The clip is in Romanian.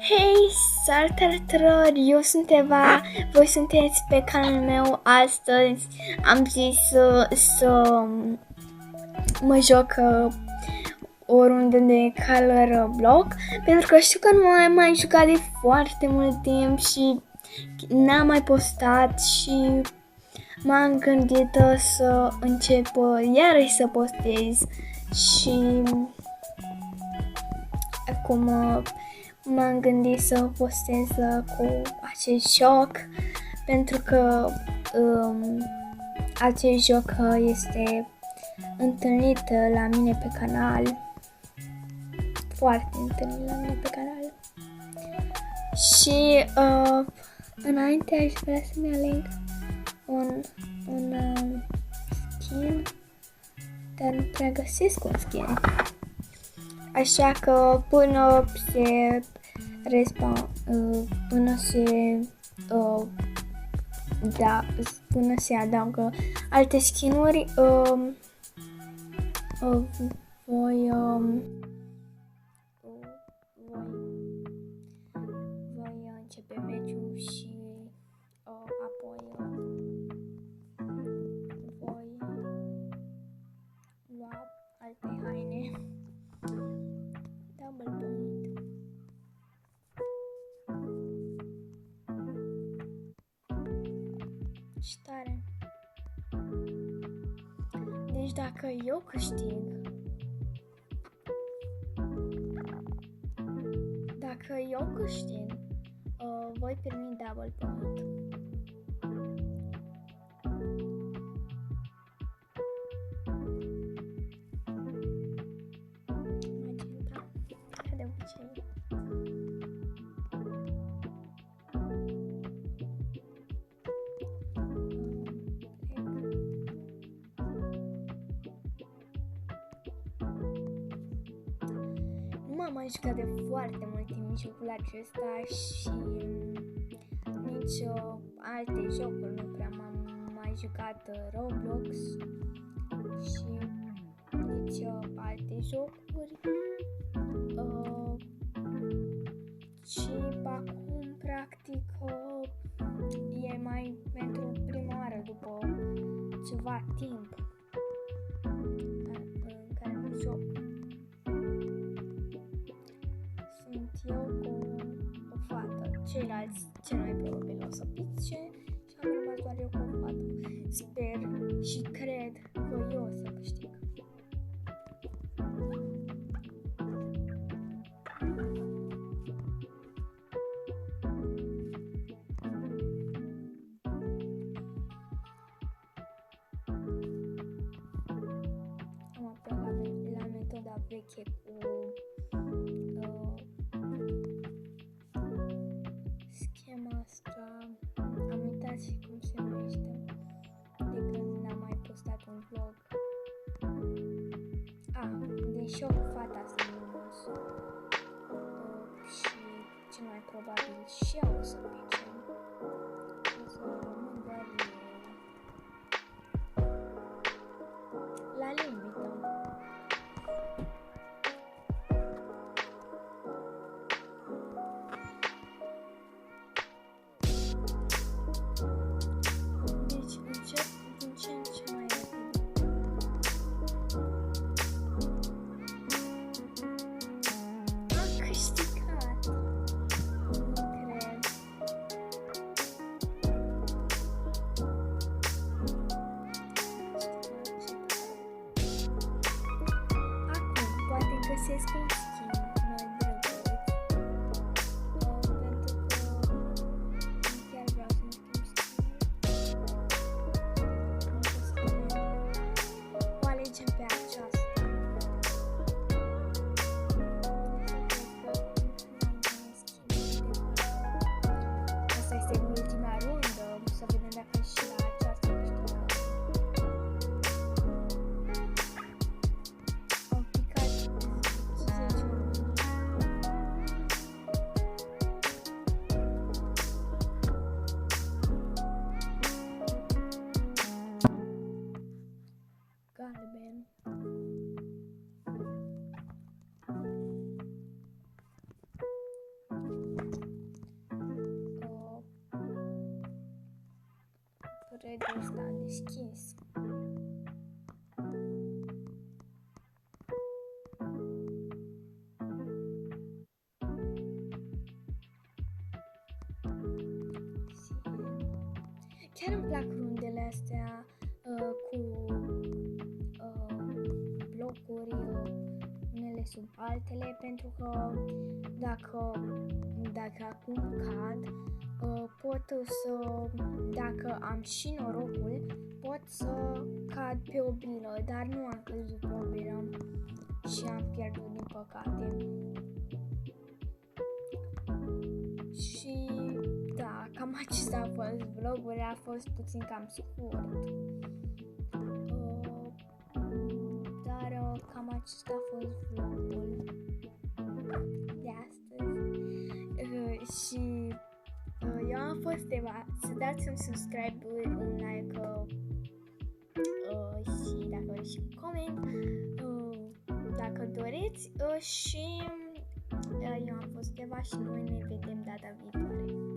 Hei, salutare tuturor! Eu sunt Eva, voi sunteți pe canalul meu. Astăzi am zis să mă joc o rundă de Color Block, pentru că știu că nu am mai jucat de foarte mult timp și n-am mai postat și m-am gândit să încep iarăși să postez și acum m-am gândit să postez cu acest joc, pentru că acest joc este întâlnit la mine pe canal, foarte întâlnit la mine pe canal. Și înainte aș vrea să-mi aleg un skin, dar nu prea găsesc un skin. Așa că până se adaugă alte skinuri, voi începe meciul și apoi voi lua alte haine. Double point. Și tare. Deci dacă eu câștig, voi primi double point. Magenta, ca de obicei. Nu m-am mai jucat de foarte mult timp jocul acesta și nici alte jocuri, nu prea m-am mai jucat Roblox și nici alte jocuri. Și acum practic e mai pentru prima oară după ceva timp în care mă joc. Sunt eu cu o fată, ceilalți cel mai probabil o să pice și am rămas doar eu cu o fată. Sper și cred că eu o să câștig. Am apelat la metoda veche cu schema asta, am uitat și cum se numește de când n-am mai postat un vlog. Deci eu cu fata asta și cel mai probabil și eu o să picem. O să rămân doar la limită. Deci încep din ce în ce mai rapid. Am câștigat! Nu cred. Acum poate găsesc un skin mai drăguț, pentru că chiar vreau să-mi schimb skin. O alegem pe aceasta. Asta este ultima rundă, să vedem dacă și la aceasta câștigăm. Am picat 10 deschis. Chiar îmi plac rundele astea cu blocuri unele sub altele, pentru că dacă acum cad, pot să, dacă am și norocul, pot să cad pe o bilă, dar nu am căzut pe o bilă și am pierdut, din păcate. Și da, cam acesta a fost vlogul, a fost puțin cam scurt. Dar cam acesta a fost vlogul de astăzi. Și eu am fost Eva. Să dați un subscribe, un like și dacă vreți și un coment dacă doriți. Și eu am fost Eva și noi ne vedem data viitoare.